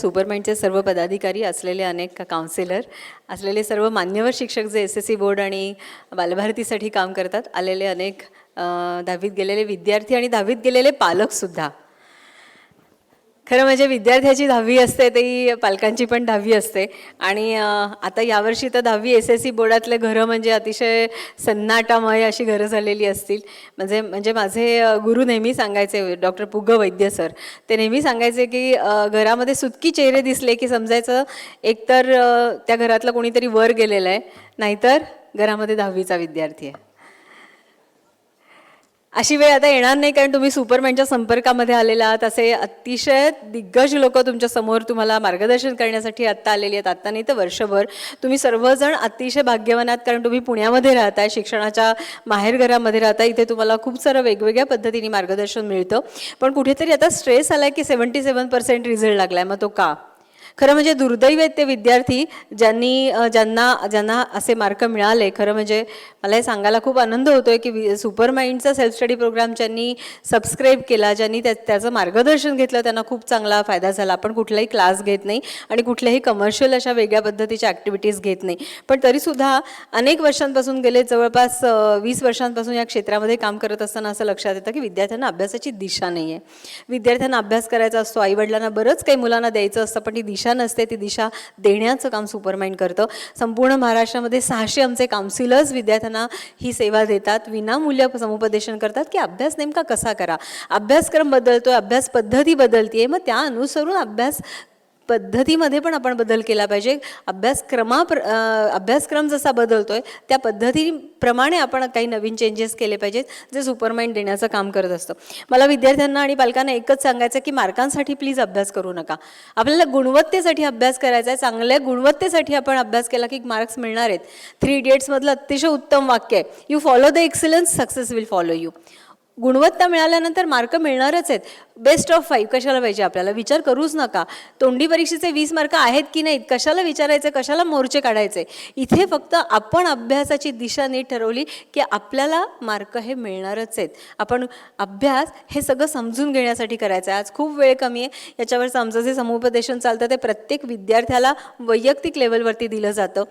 सुपरमाइंडचे सर्व पदाधिकारी, असलेले अनेक काउन्सिलर, असलेले सर्व मान्यवर शिक्षक जे SSC बोर्ड आणि बालभारतीसाठी काम करतात, आलेले अनेक 10वीत गेलेले विद्यार्थी आणि 10वीत गेलेले पालकसुद्धा. खरं म्हणजे विद्यार्थ्याची 10वी असते ती पालकांची पण 10वी असते. आणि आता यावर्षी तर 10वी SSC बोर्डातले घरं म्हणजे अतिशय सन्नाटामय अशी घरं झालेली असतील. म्हणजे माझे गुरु नेहमी सांगायचे, डॉक्टर वैद्य सर, ते नेहमी सांगायचे की घरामध्ये सुटकी चेहरे दिसले की समजायचं एकतर त्या घरातलं कोणीतरी वर गेलेलं आहे, नाहीतर घरामध्ये 10वीचा विद्यार्थी आहे. अशी वेळ आता येणार नाही, कारण तुम्ही सुपरमाइंडच्या संपर्कामध्ये आलेला आहात. असे अतिशय दिग्गज लोक तुमच्या समोर तुम्हाला मार्गदर्शन करण्यासाठी आत्ता आलेली आहेत. आत्ता नाही तर वर्षभर. तुम्ही सर्वजण अतिशय भाग्यवान आहात, कारण तुम्ही पुण्यामध्ये राहताय, शिक्षणाच्या माहेरघरामध्ये राहता. इथे तुम्हाला खूप सारं वेगवेगळ्या पद्धतीने मार्गदर्शन मिळतं. पण कुठेतरी आता स्ट्रेस आला की 77% रिझल्ट लागला आहे. मग तो का? खरं म्हणजे दुर्दैव आहेत ते विद्यार्थी ज्यांना असे मार्क मिळाले. खरं म्हणजे मला हे सांगायला खूप आनंद होतोय की सुपरमाइंडचा सेल्फ स्टडी प्रोग्राम ज्यांनी सबस्क्राईब केला, ज्यांनी त्याचं मार्गदर्शन घेतलं, त्यांना खूप चांगला फायदा झाला. आपण कुठलाही क्लास घेत नाही आणि कुठल्याही कमर्शियल अशा वेगळ्या पद्धतीच्या ॲक्टिव्हिटीज घेत नाही. पण तरीसुद्धा अनेक वर्षांपासून गेले जवळपास 20 वर्षांपासून या क्षेत्रामध्ये काम करत असताना असं लक्षात येतं की विद्यार्थ्यांना अभ्यासाची दिशा नाही आहे. विद्यार्थ्यांना अभ्यास करायचा असतो, आईवडिलांना बरंच काही मुलांना द्यायचं असतं, पण ती दिशा नसते. ती दिशा देण्याचं काम सुपरमाइंड करतं. संपूर्ण महाराष्ट्रामध्ये 600 आमचे काउन्सिलर्स विद्यार्थ्यांना ही सेवा देतात, विनामूल्य समुपदेशन करतात की अभ्यास नेमका कसा करा. अभ्यासक्रम बदलतोय, अभ्यास पद्धती बदलतीये, मग त्या अनुसरून अभ्यास पद्धतीमध्ये पण आपण बदल केला पाहिजे. अभ्यासक्रम जसा बदलतोय त्या पद्धतीप्रमाणे आपण काही नवीन चेंजेस केले पाहिजेत, जे सुपरमाइंड देण्याचं काम करत असतं. मला विद्यार्थ्यांना आणि पालकांना एकच सांगायचं की मार्कांसाठी प्लीज अभ्यास करू नका. आपल्याला गुणवत्तेसाठी अभ्यास करायचा आहे. चांगल्या गुणवत्तेसाठी आपण अभ्यास केला की मार्क्स मिळणार आहेत. 3 इडियट्समधलं अतिशय उत्तम वाक्य आहे, you follow the excellence, success will follow you. गुणवत्ता मिळाल्यानंतर मार्क मिळणारच आहेत. बेस्ट ऑफ 5 कशाला पाहिजे आपल्याला? विचार करूच नका. तोंडी परीक्षेचे 20 मार्क आहेत की नाहीत कशाला विचारायचे, कशाला मोर्चे काढायचे. इथे फक्त आपण अभ्यासाची दिशा नीट ठरवली की आपल्याला मार्क हे मिळणारच आहेत. आपण अभ्यास हे सगळं समजून घेण्यासाठी करायचं आहे. आज खूप वेळ कमी आहे. याच्यावरचं आमचं जे समुपदेशन चालतं ते प्रत्येक विद्यार्थ्याला वैयक्तिक लेवलवरती दिलं जातं.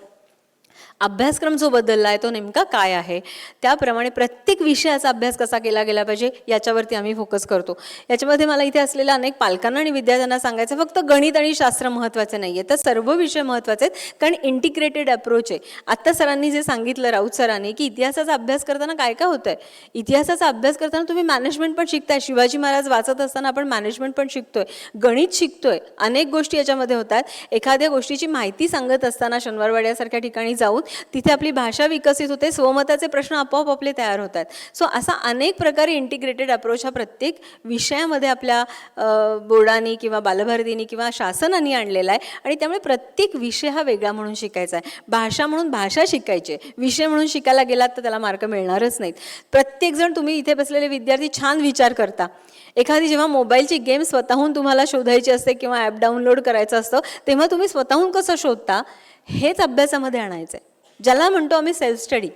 अभ्यासक्रम जो बदलला आहे तो नेमका काय आहे, त्याप्रमाणे प्रत्येक विषयाचा अभ्यास कसा केला गेला पाहिजे याच्यावरती आम्ही फोकस करतो. याच्यामध्ये मला इथे असलेल्या अनेक पालकांना आणि विद्यार्थ्यांना सांगायचं, फक्त गणित आणि शास्त्र महत्त्वाचे नाही आहे, तर सर्व विषय महत्त्वाचे आहेत, कारण इंटिग्रेटेड अप्रोच आहे. आत्ता सरांनी जे सांगितलं, राऊत सरांनी, की इतिहासाचा अभ्यास करताना काय काय होतं आहे. इतिहासाचा अभ्यास करताना तुम्ही मॅनेजमेंट पण शिकताय. शिवाजी महाराज वाचत असताना आपण मॅनेजमेंट पण शिकतोय, गणित शिकतोय, अनेक गोष्टी याच्यामध्ये होतात. एखाद्या गोष्टीची माहिती सांगत असताना शनिवारवाड्यासारख्या ठिकाणी जाऊन तिथे आपली भाषा विकसित होते, स्वमताचे प्रश्न आपोआप आपले तयार होतात. सो असा अनेक प्रकारे इंटिग्रेटेड अप्रोच हा प्रत्येक विषयामध्ये आपल्या बोर्डाने किंवा बालभारतीने किंवा शासनाने आणलेला आहे. आणि त्यामुळे प्रत्येक विषय हा वेगळा म्हणून शिकायचा आहे. भाषा म्हणून भाषा शिकायची, विषय म्हणून शिकायला गेलात तर त्याला मार्क मिळणारच नाहीत. प्रत्येकजण, तुम्ही इथे बसलेले विद्यार्थी छान विचार करता. एखादी जेव्हा मोबाईलची गेम स्वतःहून तुम्हाला शोधायची असते किंवा ॲप डाउनलोड करायचं असतं, तेव्हा तुम्ही स्वतःहून कसं शोधता हेच अभ्यासामध्ये आणायचं आहे, ज्याला म्हणतो आम्ही सेल्फ स्टडी.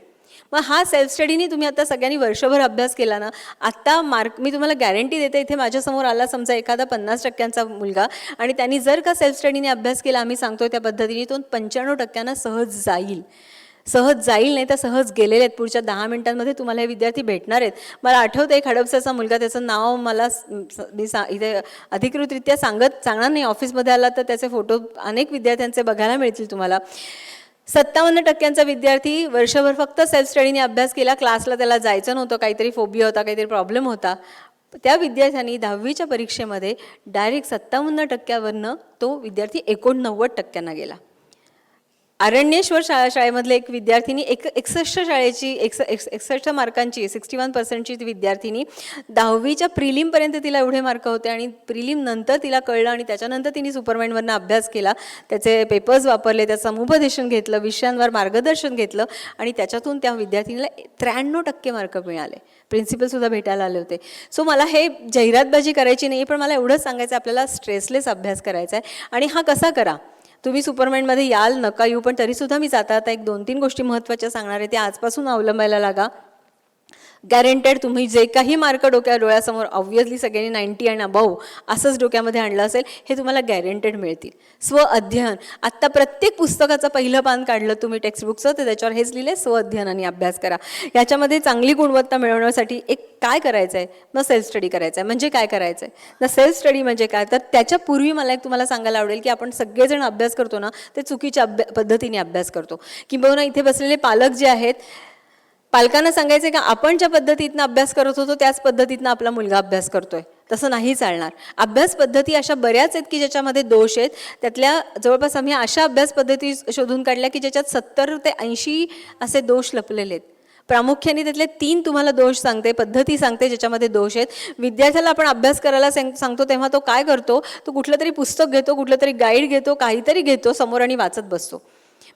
मग हा सेल्फ स्टडीनी तुम्ही आता सगळ्यांनी वर्षभर अभ्यास केला ना, आत्ता मार्क मी तुम्हाला गॅरंटी देते. इथे माझ्यासमोर आला समजा एखादा 50% मुलगा आणि त्यांनी जर का सेल्फ स्टडीने अभ्यास केला, आम्ही सांगतोय त्या पद्धतीने, तो 95% सहज जाईल. नाही तर सहज गेलेले आहेत. पुढच्या 10 मिनिटांमध्ये तुम्हाला हे विद्यार्थी भेटणार आहेत. मला आठवतं एक हडपसरचा मुलगा, त्याचं नाव मला मी इथे अधिकृतरित्या सांगणार नाही. ऑफिसमध्ये आला तर त्याचे फोटो अनेक विद्यार्थ्यांचे बघायला मिळतील तुम्हाला. 57% विद्यार्थी वर्षभर फक्त सेल्फ स्टडीने अभ्यास केला. क्लासला त्याला जायचं नव्हतं, काहीतरी फोबिया होता, काहीतरी प्रॉब्लेम होता. त्या विद्यार्थ्यांनी 10वीच्या परीक्षेमध्ये डायरेक्ट 57%वरनं तो विद्यार्थी 89% गेला. अरण्येश्वर शाळेमधले एक विद्यार्थिनी 61 मार्कांची 61%ची विद्यार्थिनी 10वीच्या प्रिलिमपर्यंत तिला एवढे मार्क होते आणि प्रिलिम नंतर तिला कळलं आणि त्याच्यानंतर तिने सुपरमाइंडवरनं अभ्यास केला, त्याचे पेपर्स वापरले, त्याचं समुपदेशन घेतलं, विषयांवर मार्गदर्शन घेतलं आणि त्याच्यातून त्या विद्यार्थिनीला 93% मार्क मिळाले. प्रिन्सिपलसुद्धा भेटायला आले होते. सो मला हे जाहिरातबाजी करायची नाही, पण मला एवढंच सांगायचं, आपल्याला स्ट्रेसलेस अभ्यास करायचा आहे. आणि हा कसा करा? तुम्ही सुपरमाइंडमध्ये याल नका येऊ, पण तरीसुद्धा मी जाता आता 1-2-3 गोष्टी महत्त्वाच्या सांगणार आहे, त्या आजपासून अवलंबायला लागा. गॅरेंटेड तुम्ही जे काही मार्क डोळ्यासमोर ऑब्व्हियसली सगळ्यांनी 90 आणि अबाऊ असंच डोक्यामध्ये आणलं असेल, हे तुम्हाला गॅरेंटेड मिळतील. स्वअध्ययन, आत्ता प्रत्येक पुस्तकाचं पहिलं पान काढलं तुम्ही टेक्स्टबुकचं, तर त्याच्यावर हेच लिहिलं आहे, स्वअध्ययन आणि अभ्यास करा. याच्यामध्ये चांगली गुणवत्ता मिळवण्यासाठी एक काय करायचं आहे, मग सेल्फ स्टडी करायचं आहे. म्हणजे काय करायचं आहे ना, सेल्फ स्टडी म्हणजे काय, तर त्याच्यापूर्वी मला एक तुम्हाला सांगायला आवडेल की आपण सगळेजण अभ्यास करतो ना, ते चुकीच्या पद्धतीने अभ्यास करतो. किंबहुना इथे बसलेले पालक जे आहेत, पालकांना सांगायचं का आपण ज्या पद्धतीनं अभ्यास करत होतो त्याच पद्धतीनं आपला मुलगा अभ्यास करतोय, तसं नाही चालणार. अभ्यास पद्धती अशा बऱ्याच आहेत की ज्याच्यामध्ये दोष आहेत. त्यातल्या जवळपास आम्ही अशा अभ्यास पद्धती शोधून काढल्या की ज्याच्यात 70 ते 80 असे दोष लपलेले आहेत. प्रामुख्याने त्यातले 3 तुम्हाला दोष सांगते, पद्धती सांगते ज्याच्यामध्ये दोष आहेत. विद्यार्थ्याला आपण अभ्यास करायला सांगतो तेव्हा तो काय करतो, तो कुठलं तरी पुस्तक घेतो, कुठलं तरी गाईड घेतो, काहीतरी घेतो समोर आणि वाचत बसतो.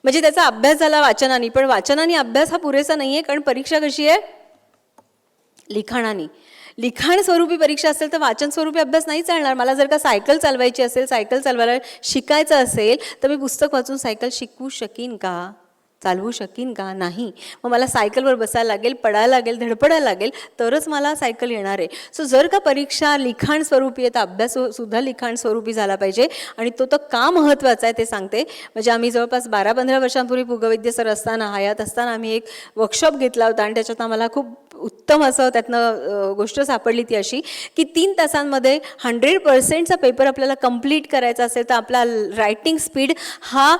म्हणजे त्याचा अभ्यास झाला वाचनाने, पण वाचनाने अभ्यास हा पुरेसा नाही आहे. कारण परीक्षा कशी आहे, लिखाणाने. लिखाण स्वरूपी परीक्षा असेल तर वाचन स्वरूपी अभ्यास नाही चालणार. मला जर का सायकल चालवायची असेल, सायकल चालवायला शिकायचं असेल, तर मी पुस्तक वाचून सायकल शिकवू शकीन का, चालवू शकीन का, नाही. मग मला सायकलवर बसायला लागेल, पडायला लागेल, धडपडायला लागेल, तरच मला सायकल येणार आहे. सो जर का परीक्षा लिखाण स्वरूपी आहे तर अभ्याससुद्धा लिखाण स्वरूपी झाला पाहिजे. आणि तो तर का महत्त्वाचा आहे ते सांगते. म्हणजे आम्ही जवळपास 12-15 वर्षांपूर्वी वैद्य सर असताना, हयात असताना आम्ही एक वर्कशॉप घेतला होता आणि त्याच्यात आम्हाला खूप उत्तम असं त्यातनं गोष्ट सापडली ती अशी की 3 तासांमध्ये 100%चा पेपर आपल्याला कंप्लीट करायचा असेल तर आपला रायटिंग स्पीड हा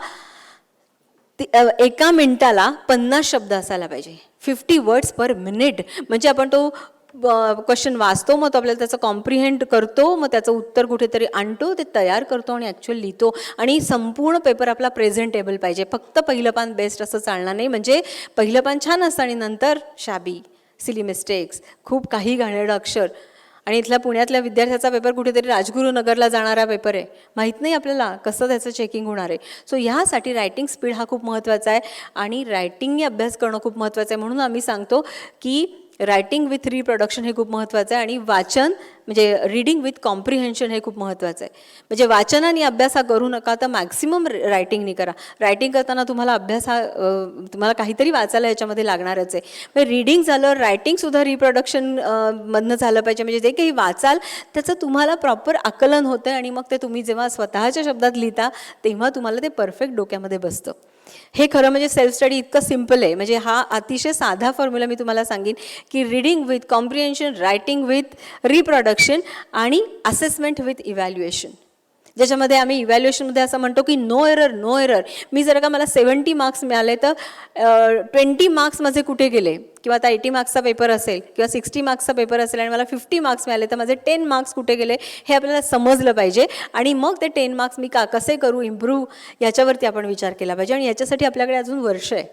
एका मिनिटाला 50 शब्द असायला पाहिजे, 50 वर्ड्स पर मिनिट. म्हणजे आपण तो क्वेश्चन वाचतो, मग तो आपल्याला त्याचं कॉम्प्रिहेंड करतो, मग त्याचं उत्तर कुठेतरी आणतो, ते तयार करतो आणि ॲक्च्युअली लिहितो. आणि संपूर्ण पेपर आपला प्रेझेंटेबल पाहिजे. फक्त पहिलं पान बेस्ट असं चालणार नाही. म्हणजे पहिलं पान छान असतं आणि नंतर शाबी, सिली मिस्टेक्स, खूप काही घाणेरडं अक्षर. आणि इथल्या पुण्यातल्या विद्यार्थ्याचा पेपर कुठेतरी राजगुरुनगरला जाणारा पेपर आहे, माहीत नाही आपल्याला कसं त्याचं चेकिंग होणार आहे. सो ह्यासाठी रायटिंग स्पीड हा खूप महत्त्वाचा आहे आणि रायटिंगने अभ्यास करणं खूप महत्त्वाचं आहे. म्हणून आम्ही सांगतो की रायटिंग विथ रिप्रोडक्शन हे खूप महत्त्वाचं आहे आणि वाचन म्हणजे रीडिंग विथ कॉम्प्रिहेन्शन हे खूप महत्त्वाचं आहे. म्हणजे वाचनाने अभ्यास हा करू नका, तर मॅक्सिमम रायटिंगनी करा. रायटिंग करताना तुम्हाला अभ्यास हा तुम्हाला काहीतरी वाचायला याच्यामध्ये लागणारच आहे. म्हणजे रीडिंग झालं, रायटिंगसुद्धा रिप्रोडक्शन मधनं झालं पाहिजे. म्हणजे जे काही वाचाल त्याचं तुम्हाला प्रॉपर आकलन होतं आणि मग ते तुम्ही जेव्हा स्वतःच्या शब्दात लिहिता तेव्हा तुम्हाला ते परफेक्ट डोक्यामध्ये बसतं. हे खरं म्हणजे सेल्फ स्टडी इतकं सिम्पल आहे. म्हणजे हा अतिशय साधा फॉर्म्युला मी तुम्हाला सांगेन की reading with comprehension, writing with reproduction आणि असेसमेंट विथ इव्हॅल्युएशन. ज्याच्यामध्ये आम्ही इव्हॅल्युएशनमध्ये असं म्हणतो की नो एरर, नो एरर. मी जर का मला 70 मार्क्स मिळाले तर 20 मार्क्स माझे कुठे गेले, किंवा आता 80 मार्क्सचा पेपर असेल किंवा 60 मार्क्सचा पेपर असेल आणि मला 50 मार्क्स मिळाले तर माझे 10 मार्क्स कुठे गेले हे आपल्याला समजलं पाहिजे. आणि मग ते 10 मार्क्स मी कसे करू इम्प्रूव्ह याच्यावरती आपण विचार केला पाहिजे. आणि याच्यासाठी आपल्याकडे अजून वर्ष आहे,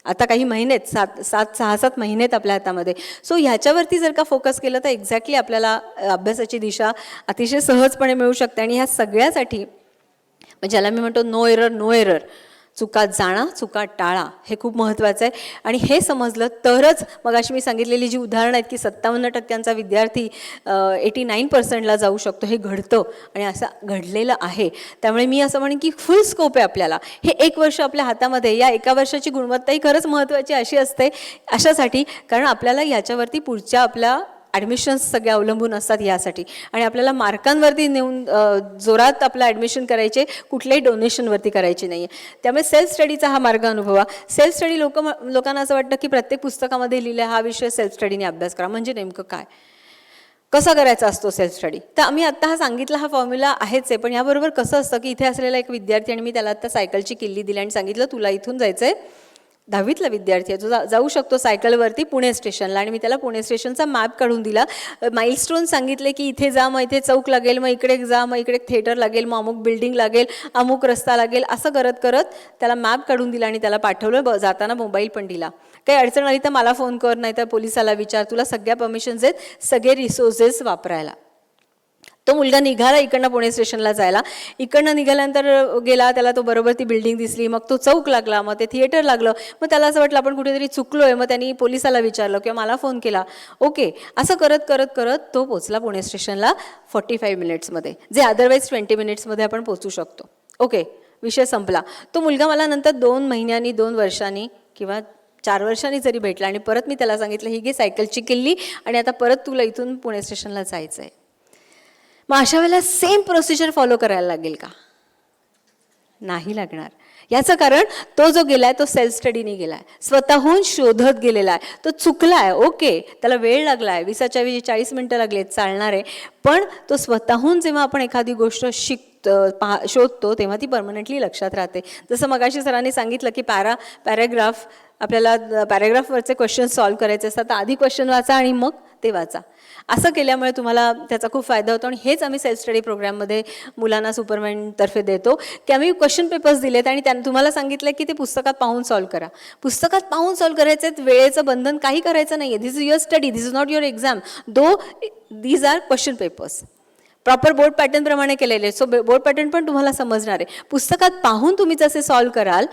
आता काही महिनेत 6-7 महिनेत आपल्या हातामध्ये. सो ह्याच्यावरती जर का फोकस केलं तर एक्झॅक्टली आपल्याला अभ्यासाची दिशा अतिशय सहजपणे मिळू शकते. आणि ह्या सगळ्यासाठी म्हणजे ज्याला मी म्हणतो नो एरर, नो एरर, चुका जाणा, चुका टाळा, हे खूप महत्त्वाचं आहे. आणि हे समजलं तरच मग अशी मी सांगितलेली जी उदाहरणं आहेत की 57% विद्यार्थी 89%ला जाऊ शकतो, हे घडतं आणि असं घडलेलं आहे. त्यामुळे मी असं म्हणेन की फुल स्कोप आहे आपल्याला. हे 1 वर्ष आपल्या हातामध्ये, या 1 वर्षाची गुणवत्ता ही खरंच महत्त्वाची अशी असते अशासाठी, कारण आपल्याला याच्यावरती पुढच्या आपल्या ॲडमिशन्स सगळे अवलंबून असतात यासाठी. आणि आपल्याला मार्कांवरती नेऊन जोरात आपलं ॲडमिशन करायचे, कुठल्याही डोनेशनवरती करायचे नाही आहे. त्यामुळे सेल्फ स्टडीचा हा मार्ग अनुभवा. सेल्फ स्टडी लोकांना असं वाटतं की प्रत्येक पुस्तकामध्ये लिहिलं हा विषय सेल्फ स्टडीने अभ्यास करा. म्हणजे नेमकं काय, कसा करायचा असतो सेल्फ स्टडी. तर आम्ही आत्ता हा सांगितला हा फॉर्म्युला आहेच आहे, पण याबरोबर कसं असतं की इथे असलेला एक विद्यार्थी आणि मी त्याला आत्ता सायकलची किल्ली दिली आणि सांगितलं तुला इथून जायचं आहे, 10वीतला विद्यार्थी आहे, तो जाऊ शकतो सायकलवरती पुणे स्टेशनला. आणि मी त्याला पुणे स्टेशनचा मॅप काढून दिला, माइलस्टोन सांगितले की इथे जा, मग इथे चौक लागेल, मग इकडे जा, मग इकडे थिएटर लागेल, मग अमुक बिल्डिंग लागेल, अमुक रस्ता लागेल, असं करत करत त्याला मॅप काढून दिला आणि त्याला पाठवलं. जाताना मोबाईल पण दिला. काही अडचण आली तर मला फोन कर, नाही तर पोलिसाला विचार, तुला सगळ्या परमिशन्स आहेत सगळे रिसोर्सेस वापरायला. तो मुलगा निघाला इकडनं पुणे स्टेशनला जायला. इकडनं निघाल्यानंतर गेला, त्याला तो बरोबर ती बिल्डिंग दिसली, मग तो चौक लागला, मग ते थिएटर लागलं. मग त्याला असं वाटलं आपण कुठेतरी चुकलो आहे. मग त्यांनी पोलिसाला विचारलं किंवा मला फोन केला. ओके, असं करत करत करत तो पोचला पुणे स्टेशनला 45 मिनिट्समध्ये, जे अदरवाईज 20 मिनिट्समध्ये आपण पोचू शकतो. ओके, विषय संपला. तो मुलगा मला नंतर 2 महिन्यांनी, 2 वर्षांनी किंवा 4 वर्षांनी जरी भेटला आणि परत मी त्याला सांगितलं ही घे सायकलची किल्ली आणि आता परत तुला इथून पुणे स्टेशनला जायचं आहे, मग अशा वेळेला सेम प्रोसिजर फॉलो करायला लागेल का? नाही लागणार. याचं कारण तो जो गेलाय तो सेल्फ स्टडीने गेलाय, स्वतःहून शोधत गेलेला आहे. तो चुकलाय, ओके, त्याला वेळ लागलाय, 20च्या वेळी 40 मिनिटं लागलेत, चालणार आहे. पण तो स्वतःहून जेव्हा आपण एखादी गोष्ट शोधतो तेव्हा ती परमनंटली लक्षात राहते. जसं मगाशी सरांनी सांगितलं की पॅराग्राफ आपल्याला पॅराग्राफवरचे क्वेश्चन सॉल्व्ह करायचे असतात, तर आधी क्वेश्चन वाचा आणि मग ते वाचा. असं केल्यामुळे तुम्हाला त्याचा खूप फायदा होतो. आणि हेच आम्ही सेल्फ स्टडी प्रोग्राममध्ये मुलांना सुपरमाइंडतर्फे देतो की आम्ही क्वेश्चन पेपर्स दिलेत आणि त्यांनी तुम्हाला सांगितलं की ते पुस्तकात पाहून सॉल्व्ह करा. पुस्तकात पाहून सॉल्व्ह करायचे, वेळेचं बंधन काही करायचं नाही आहे. This is your study, this is not your exam, though these are question papers proper board पॅटर्नप्रमाणे केलेले. सो बोर्ड पॅटर्न पण तुम्हाला समजणार आहे. पुस्तकात पाहून तुम्ही जसे सॉल्व्ह कराल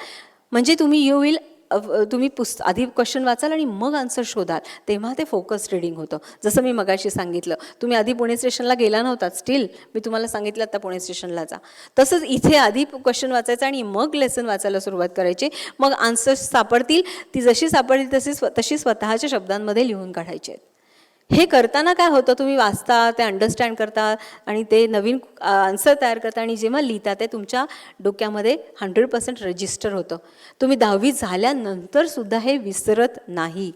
म्हणजे तुम्ही आधी क्वेश्चन वाचाल आणि मग आन्सर शोधाल, तेव्हा ते फोकस रीडिंग होतं. जसं मी मगाशी सांगितलं, तुम्ही आधी पुणे स्टेशनला गेला नव्हता, स्टील मी तुम्हाला सांगितलं आता पुणे स्टेशनला जा. तसंच इथे आधी क्वेश्चन वाचायचं आणि मग लेसन वाचायला सुरुवात करायची. मग आन्सर्स सापडतील, ती जशी सापडली तशी स्वतःच्या शब्दांमध्ये लिहून काढायचे आहेत. हे करताना काय होतं, तुम्ही वाचता, ते अंडरस्टँड करता आणि ते नवीन आन्सर तयार करता आणि जेव्हा लिहिता ते तुमच्या डोक्यामध्ये 100% रजिस्टर होतं. तुम्ही 10वी झाल्यानंतर सुद्धा हे विसरत नाही.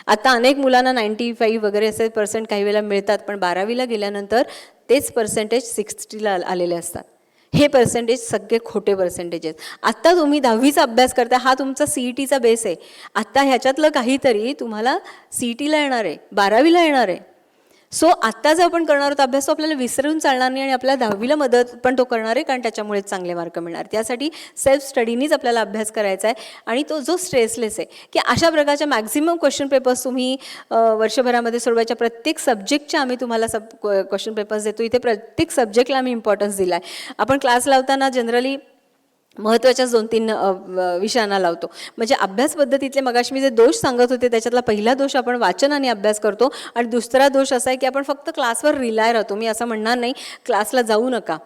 आता अनेक मुलांना 95 वगैरे असे पर्सेंट काही वेळेला मिळतात, पण 12वीला गेल्यानंतर तेच पर्सेंटेज 60ला आलेले असतात. हे पर्सेंटेज सगळे खोटे पर्सेंटेज आहेत. आत्ता तुम्ही 10वीचा अभ्यास करता, हा तुमचा CETचा बेस आहे. आत्ता ह्याच्यातलं काहीतरी तुम्हाला CETला येणार आहे, 12वीला येणार आहे. सो आत्ता जो आपण करणार आहोत अभ्यास तो आपल्याला विसरून चालणार नाही आणि आपल्याला 10वीला मदत पण तो करणार आहे, कारण त्याच्यामुळेच चांगले मार्क मिळणार. त्यासाठी सेल्फ स्टडीनीच आपल्याला अभ्यास करायचा आहे आणि तो जो स्ट्रेसलेस आहे की अशा प्रकारच्या मॅक्झिमम क्वेश्चन पेपर्स तुम्ही वर्षभरामध्ये सोडवायच्या. प्रत्येक सब्जेक्टच्या आम्ही तुम्हाला क्वेश्चन पेपर्स देतो. इथे प्रत्येक सब्जेक्टला आम्ही इम्पॉर्टन्स दिला आहे. आपण क्लास लावताना जनरली महत्त्वाच्याच 2-3 विषयांना लावतो. म्हणजे अभ्यास पद्धतीतले मगाशी मी जे दोष सांगत होते त्याच्यातला पहिला दोष आपण वाचन आणि अभ्यास करतो आणि दुसरा दोष असा आहे की आपण फक्त क्लासवर रिलाय राहतो. मी असं म्हणणार नाही क्लासला जाऊ नका,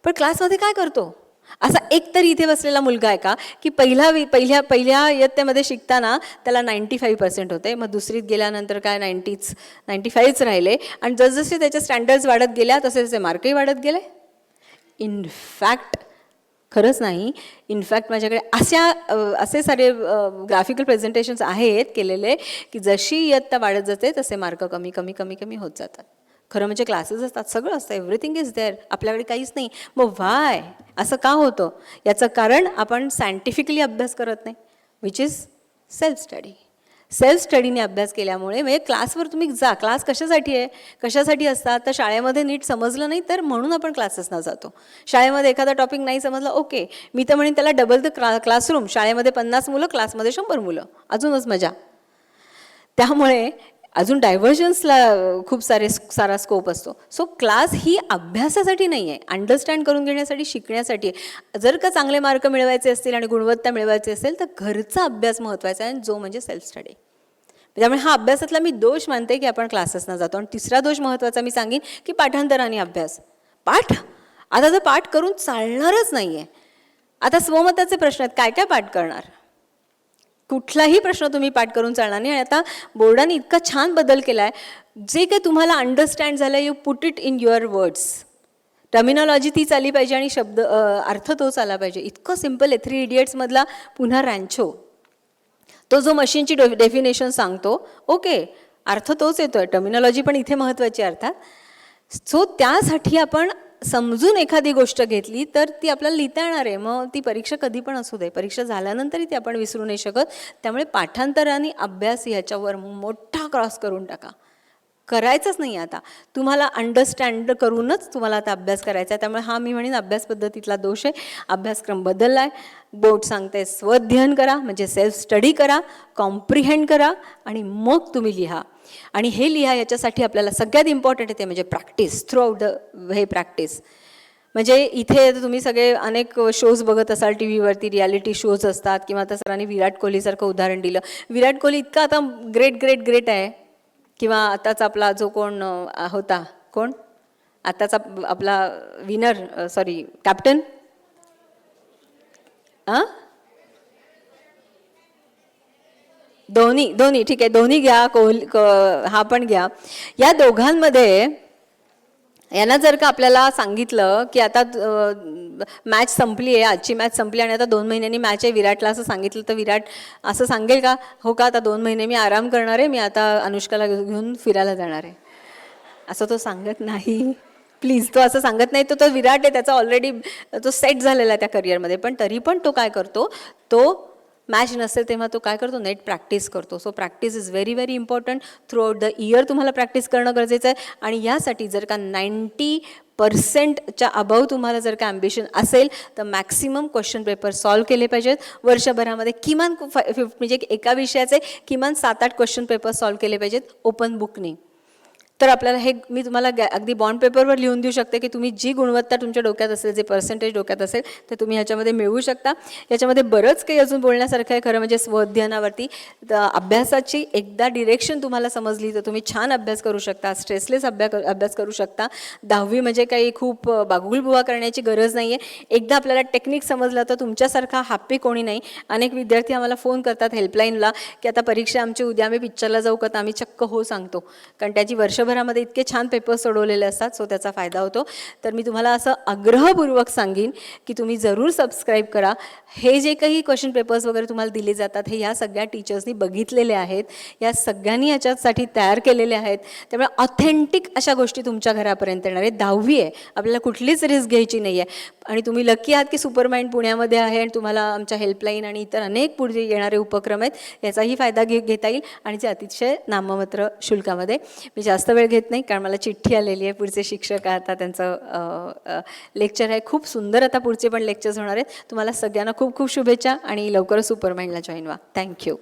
पण क्लासमध्ये काय करतो? असा एक तरी इथे बसलेला मुलगा आहे का की पहिल्या इयत्तेमध्ये शिकताना त्याला 95% होते, मग दुसरीत गेल्यानंतर काय 95च राहिले आणि जसजसे त्याचे स्टँडर्ड्स वाढत गेल्या तसे तसे मार्कही वाढत गेले? इनफॅक्ट खरंच नाही. इनफॅक्ट माझ्याकडे असे सारे ग्राफिकल प्रेझेंटेशन्स आहेत केलेले की जशी इयत्ता वाढत जाते तसे मार्क कमी कमी कमी कमी होत जातात. खरं म्हणजे क्लासेस असतात, सगळं असतं, एव्हरीथिंग इज देअर, आपल्याकडे काहीच नाही. मग व्हाय असं का होतं? याचं कारण आपण सायंटिफिकली अभ्यास करत नाही, which is self study. Self स्टडीने अभ्यास केल्यामुळे म्हणजे क्लासवर तुम्ही जा. क्लास कशासाठी आहे, कशासाठी असतात? तर शाळेमध्ये नीट समजलं नाही तर म्हणून आपण क्लासेसना जातो. शाळेमध्ये एखादा टॉपिक नाही समजला, ओके, मी तर म्हणेन त्याला डबल द क्लासरूम. शाळेमध्ये 50 मुलं, क्लासमध्ये 100 मुलं, अजूनच मजा. त्यामुळे अजून डायव्हर्जन्सला खूप सारा स्कोप असतो. सो क्लास ही अभ्यासासाठी नाही आहे, अंडरस्टँड करून घेण्यासाठी, शिकण्यासाठी. जर का चांगले मार्क मिळवायचे असतील आणि गुणवत्ता मिळवायची असेल तर घरचा अभ्यास महत्त्वाचा आहे, जो म्हणजे सेल्फ स्टडी. त्यामुळे हा अभ्यासातला मी दोष मानते की आपण क्लासेसना जातो. आणि तिसरा दोष महत्त्वाचा मी सांगेन की पाठांतराने अभ्यास. आता जर पाठ करून चालणारच नाही आहे. आता स्वमताचे प्रश्न आहेत, काय काय पाठ करणार? कुठलाही प्रश्न तुम्ही पाठ करून चालणार नाही. आणि आता बोर्डाने इतका छान बदल केला आहे, जे काही तुम्हाला अंडरस्टँड झालं you put it in your words. Terminology तीच आली पाहिजे आणि शब्द अर्थ तोच आला पाहिजे. इतकं सिम्पल आहे. 3 इडियट्समधला पुन्हा रॅन्चो, तो जो मशीनची डेफिनेशन सांगतो, ओके, अर्थ तोच येतो आहे, टर्मिनॉलॉजी पण इथे महत्त्वाची अर्थात. सो त्यासाठी आपण समजून एखादी गोष्ट घेतली तर ती आपल्याला लिहिता येणार आहे. मग ती परीक्षा कधी पण असू दे, परीक्षा झाल्यानंतरही ती आपण विसरू नाही शकत. त्यामुळे पाठांतराने अभ्यास ह्याच्यावर मोठा क्रॉस करून टाका. करायचंच नाही. आता तुम्हाला अंडरस्टँड करूनच तुम्हाला आता अभ्यास करायचा आहे. त्यामुळे हा मी म्हणेन अभ्यास पद्धतीतला दोष आहे. अभ्यासक्रम बदलला आहे. बोर्ड सांगते स्वअध्ययन करा, म्हणजे सेल्फ स्टडी करा, कॉम्प्रिहेंड करा आणि मग तुम्ही लिहा. आणि हे लिहा याच्यासाठी आपल्याला सगळ्यात इम्पॉर्टंट आहे ते म्हणजे प्रॅक्टिस. थ्रू आउट हे प्रॅक्टिस. म्हणजे इथे तुम्ही सगळे अनेक शोज बघत असाल टी व्हीवरती, रियालिटी शोज असतात, किंवा आता सरांनी विराट कोहलीसारखं उदाहरण दिलं. विराट कोहली इतका आता ग्रेट आहे, किंवा आताचा आपला जो कोण होता, कोण आताचा आपला विनर, कॅप्टन, दोन्ही दोन्ही ठीक आहे, दोन्ही घ्या, हा पण घ्या. या दोघांमध्ये यांना जर का आपल्याला सांगितलं की आता मॅच संपली आहे, आजची मॅच संपली आणि आता 2 महिन्यांनी मॅच आहे विराटला, असं सांगितलं तर विराट असं सांगेल का, हो का आता 2 महिने मी आराम करणार आहे, मी आता अनुष्काला घेऊन फिरायला जाणार आहे, असं तो सांगत नाही. प्लीज, तो असं सांगत नाही. तो विराट आहे, त्याचा ऑलरेडी तो सेट झालेला आहे त्या करिअरमध्ये. पण तरी पण तो काय करतो, तो मॅच नसेल तेव्हा तो काय करतो, नेट प्रॅक्टिस करतो. So practice is very very important. Through out the year तुम्हाला प्रॅक्टिस करणं गरजेचं आहे. आणि यासाठी जर का 90%च्या अबव तुम्हाला जर का ॲम्बिशन असेल तर मॅक्सिमम क्वेश्चन पेपर सॉल्व केले पाहिजेत. वर्षभरामध्ये किमान म्हणजे एका विषयाचे किमान 7-8 क्वेश्चन पेपर सॉल्व केले पाहिजेत ओपन बुकने. तर आपल्याला हे मी तुम्हाला अगदी बॉन्ड पेपरवर लिहून देऊ शकते की तुम्ही जी गुणवत्ता तुमच्या डोक्यात असेल, जे पर्सेंटेज डोक्यात असेल ते तुम्ही ह्याच्यामध्ये मिळवू शकता. याच्यामध्ये बरंच काही अजून बोलण्यासारखं आहे खरं म्हणजे स्वअध्ययनावरती. अभ्यासाची एकदा डिरेक्शन तुम्हाला समजली तर तुम्ही छान अभ्यास करू शकता, स्ट्रेसलेस अभ्यास करू शकता. 10वी म्हणजे काही खूप बागुलबुवा करण्याची गरज नाही आहे. एकदा आपल्याला टेक्निक समजलं तर तुमच्यासारखा हॅप्पी कोणी नाही. अनेक विद्यार्थी आम्हाला फोन करतात हेल्पलाईनला की आता परीक्षा आमची उद्या, आम्ही पिक्चरला जाऊ का, तर आम्ही चक्क हो सांगतो, कारण त्याची वर्षभरामध्ये इतके छान पेपर्स सोडवलेले असतात. सो त्याचा फायदा होतो. तर मी तुम्हाला असं आग्रहपूर्वक सांगेन की तुम्ही जरूर सबस्क्राईब करा. हे जे काही क्वेश्चन पेपर्स वगैरे तुम्हाला दिले जातात हे या सगळ्या टीचर्सनी बघितलेले आहेत, या सगळ्यांनी याच्यासाठी तयार केलेले आहेत. त्यामुळे ऑथेंटिक अशा गोष्टी तुमच्या घरापर्यंत येणार आहेत. 10वी आहे, आपल्याला कुठलीच रिस्क घ्यायची नाही आहे. आणि तुम्ही लकी आहात की सुपरमाइंड पुण्यामध्ये आहे आणि तुम्हाला आमच्या हेल्पलाईन आणि इतर अनेक पुढे येणारे उपक्रम आहेत, याचाही फायदा घेता येईल. आणि जे अतिशय नाममात्र शुल्कामध्ये. मी जास्त वेळ घेत नाही कारण मला चिठ्ठी आलेली आहे. पुढचे शिक्षक आता त्यांचं लेक्चर आहे, खूप सुंदर. आता पुढचे पण लेक्चर्स होणार आहेत. तुम्हाला सगळ्यांना खूप खूप शुभेच्छा आणि लवकरच सुपरमाइंडला जॉईन व्हा. थँक्यू.